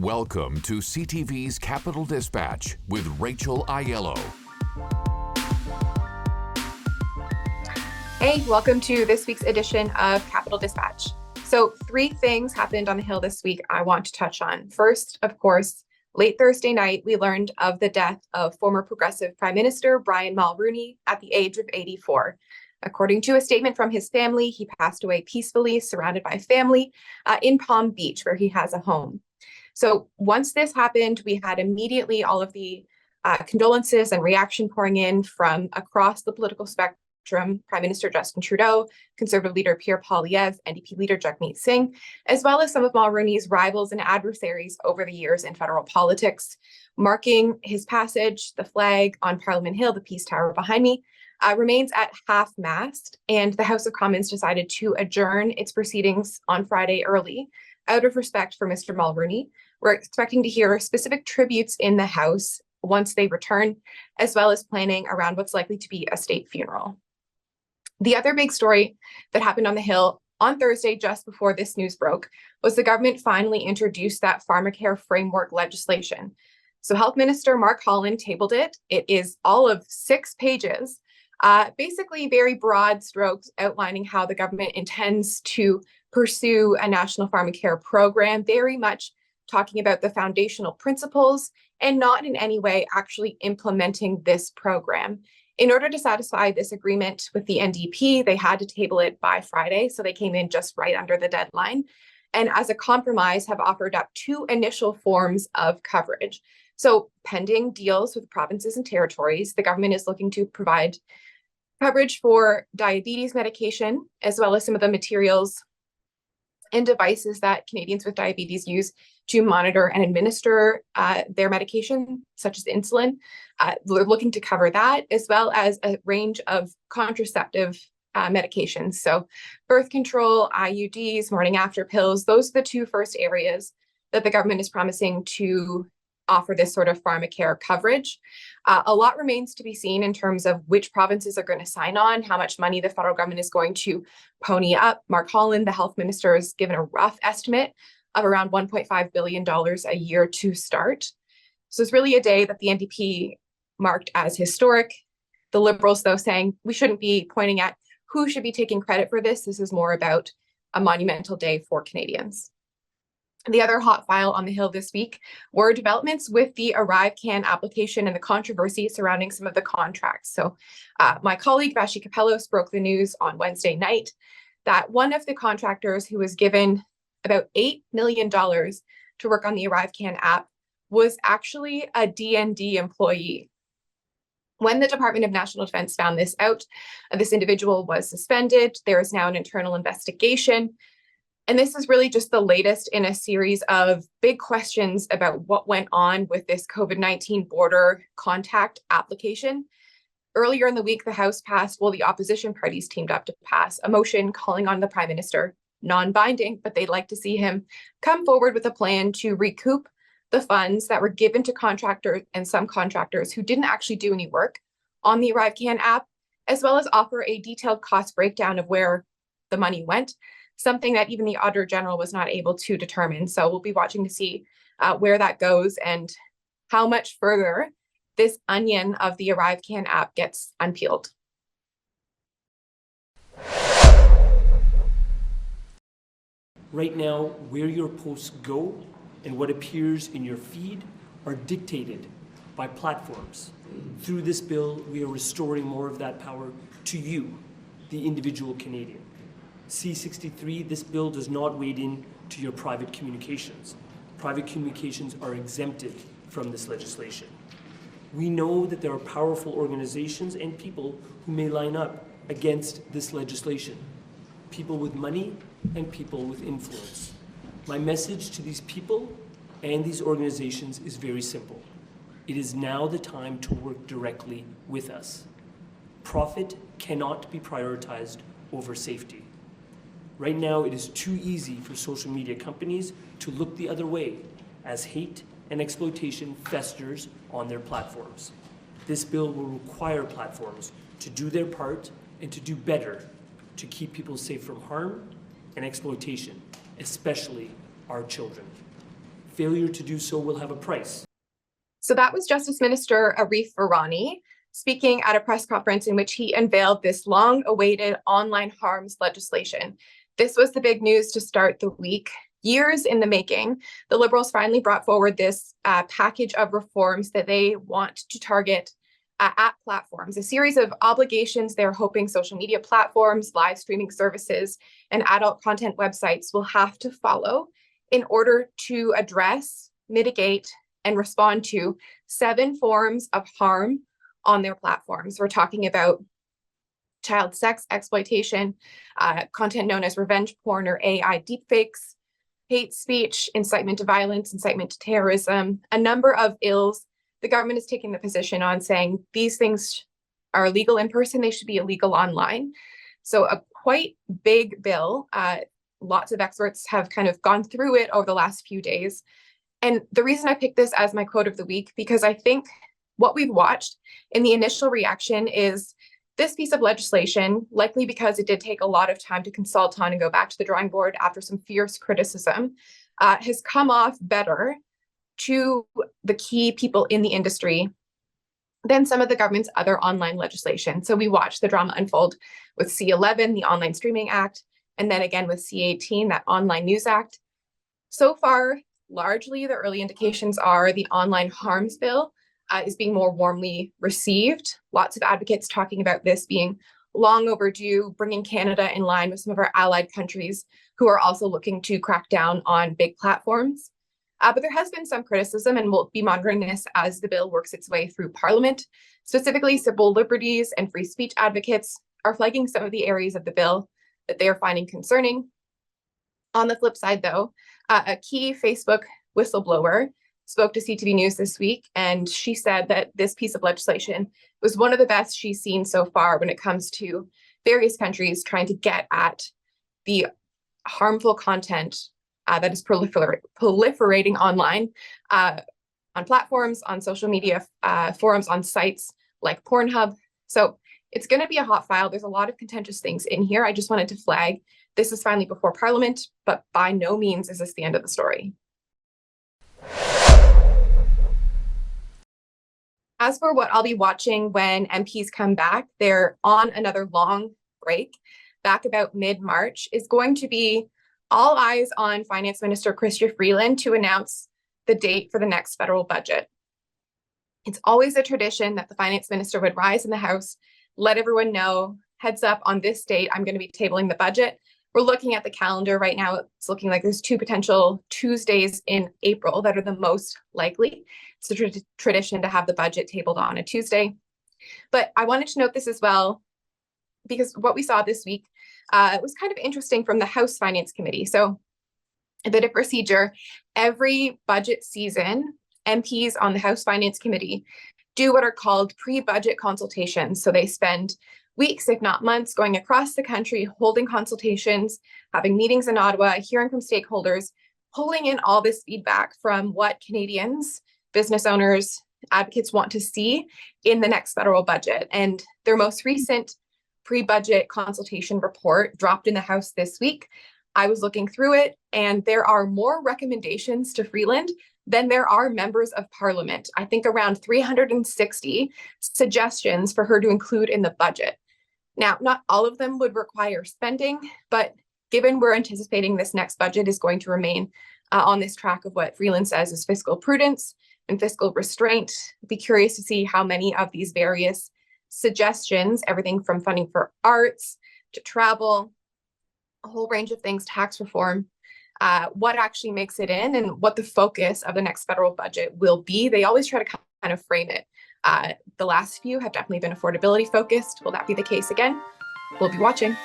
Welcome to CTV's Capital Dispatch with Rachel Aiello. Hey, welcome to this week's edition of Capital Dispatch. So 3 things happened on the Hill this week I want to touch on. First, of course, late Thursday night, we learned of the death of former Progressive Prime Minister Brian Mulroney at the age of 84. According to a statement from his family, he passed away peacefully, surrounded by family in Palm Beach, where he has a home. So once this happened, we had immediately all of the condolences and reaction pouring in from across the political spectrum. Prime Minister Justin Trudeau, Conservative leader Pierre Poilievre, NDP leader Jagmeet Singh, as well as some of Mulroney's rivals and adversaries over the years in federal politics. Marking his passage, the flag on Parliament Hill, the Peace Tower behind me, remains at half-mast, and the House of Commons decided to adjourn its proceedings on Friday early, out of respect for Mr. Mulroney. We're expecting to hear specific tributes in the House once they return, as well as planning around what's likely to be a state funeral. The other big story that happened on the Hill on Thursday, just before this news broke, was the government finally introduced that Pharmacare framework legislation. So Health Minister Mark Holland tabled it. It is all of 6 pages, basically very broad strokes outlining how the government intends to pursue a national Pharmacare program, very much talking about the foundational principles and not in any way actually implementing this program. In order to satisfy this agreement with the NDP, they had to table it by Friday, so they came in just right under the deadline. And as a compromise, have offered up 2 initial forms of coverage. So pending deals with provinces and territories, the government is looking to provide coverage for diabetes medication, as well as some of the materials and devices that Canadians with diabetes use to monitor and administer their medication, such as insulin. We're looking to cover that, as well as a range of contraceptive medications. So birth control, IUDs, morning after pills, those are the 2 first areas that the government is promising to offer this sort of Pharmacare coverage. A lot remains to be seen in terms of which provinces are going to sign on, how much money the federal government is going to pony up. Mark Holland, the health minister, has given a rough estimate of around $1.5 billion a year to start. So it's really a day that the NDP marked as historic. The Liberals, though, saying we shouldn't be pointing at who should be taking credit for this. This is more about a monumental day for Canadians. The other hot file on the Hill this week were developments with the ArriveCan application and the controversy surrounding some of the contracts. So my colleague Vashi Capellos broke the news on Wednesday night that one of the contractors who was given about $8 million to work on the ArriveCan app was actually a DND employee. When the Department of National Defence found this out, this individual was suspended. There is now an internal investigation. And this is really just the latest in a series of big questions about what went on with this COVID-19 border contact application. Earlier in the week, the House passed, the opposition parties teamed up to pass a motion calling on the Prime Minister, non-binding, but they'd like to see him come forward with a plan to recoup the funds that were given to contractors and some contractors who didn't actually do any work on the ArriveCan app, as well as offer a detailed cost breakdown of where the money went, something that even the Auditor General was not able to determine. So we'll be watching to see where that goes and how much further this onion of the ArriveCan app gets unpeeled. Right now, where your posts go and what appears in your feed are dictated by platforms. Through this bill, we are restoring more of that power to you, the individual Canadian. C-63, this bill does not wade in to your private communications. Private communications are exempted from this legislation. We know that there are powerful organizations and people who may line up against this legislation. People with money and people with influence. My message to these people and these organizations is very simple. It is now the time to work directly with us. Profit cannot be prioritized over safety. Right now, it is too easy for social media companies to look the other way as hate and exploitation festers on their platforms. This bill will require platforms to do their part and to do better to keep people safe from harm and exploitation, especially our children. Failure to do so will have a price. So that was Justice Minister Arif Virani speaking at a press conference in which he unveiled this long-awaited online harms legislation. This was the big news to start the week. Years in the making, the Liberals finally brought forward this package of reforms that they want to target at platforms, a series of obligations they're hoping social media platforms, live streaming services, and adult content websites will have to follow in order to address, mitigate, and respond to 7 forms of harm on their platforms. We're talking about child sex exploitation, content known as revenge porn or AI deepfakes, hate speech, incitement to violence, incitement to terrorism, a number of ills. The government is taking the position on saying these things are illegal in person, they should be illegal online. So a quite big bill. Lots of experts have kind of gone through it over the last few days. And the reason I picked this as my quote of the week, because I think what we've watched in the initial reaction is this piece of legislation, likely because it did take a lot of time to consult on and go back to the drawing board after some fierce criticism, has come off better to the key people in the industry than some of the government's other online legislation. So we watched the drama unfold with C11, the Online Streaming Act, and then again with C18, that Online News Act. So far, largely the early indications are the Online Harms Bill is being more warmly received. Lots of advocates talking about this being long overdue, bringing Canada in line with some of our allied countries who are also looking to crack down on big platforms. But there has been some criticism, and we'll be monitoring this as the bill works its way through Parliament. Specifically, civil liberties and free speech advocates are flagging some of the areas of the bill that they are finding concerning. On the flip side, though, a key Facebook whistleblower spoke to CTV News this week, and she said that this piece of legislation was one of the best she's seen so far when it comes to various countries trying to get at the harmful content that is proliferating online on platforms, on social media forums, on sites like Pornhub. So it's going to be a hot file. There's a lot of contentious things in here. I just wanted to flag this is finally before Parliament, but by no means is this the end of the story. As for what I'll be watching when MPs come back, they're on another long break. Back about mid-March is going to be all eyes on Finance Minister Chrystia Freeland to announce the date for the next federal budget. It's always a tradition that the Finance Minister would rise in the House, let everyone know, heads up, on this date, I'm going to be tabling the budget. We're looking at the calendar right now. It's looking like there's 2 potential Tuesdays in April that are the most likely. It's a tradition to have the budget tabled on a Tuesday. But I wanted to note this as well, because what we saw this week was kind of interesting from the House Finance Committee. So a bit of procedure. Every budget season, MPs on the House Finance Committee do what are called pre-budget consultations. So they spend weeks, if not months, going across the country, holding consultations, having meetings in Ottawa, hearing from stakeholders, pulling in all this feedback from what Canadians, business owners, advocates want to see in the next federal budget. And their most recent pre-budget consultation report dropped in the House this week. I was looking through it, and there are more recommendations to Freeland than there are members of Parliament. I think around 360 suggestions for her to include in the budget. Now, not all of them would require spending, but given we're anticipating this next budget is going to remain on this track of what Freeland says is fiscal prudence and fiscal restraint, I'd be curious to see how many of these various suggestions, everything from funding for arts to travel, a whole range of things, tax reform, what actually makes it in and what the focus of the next federal budget will be. They always try to kind of frame it. The last few have definitely been affordability focused. Will that be the case again? We'll be watching.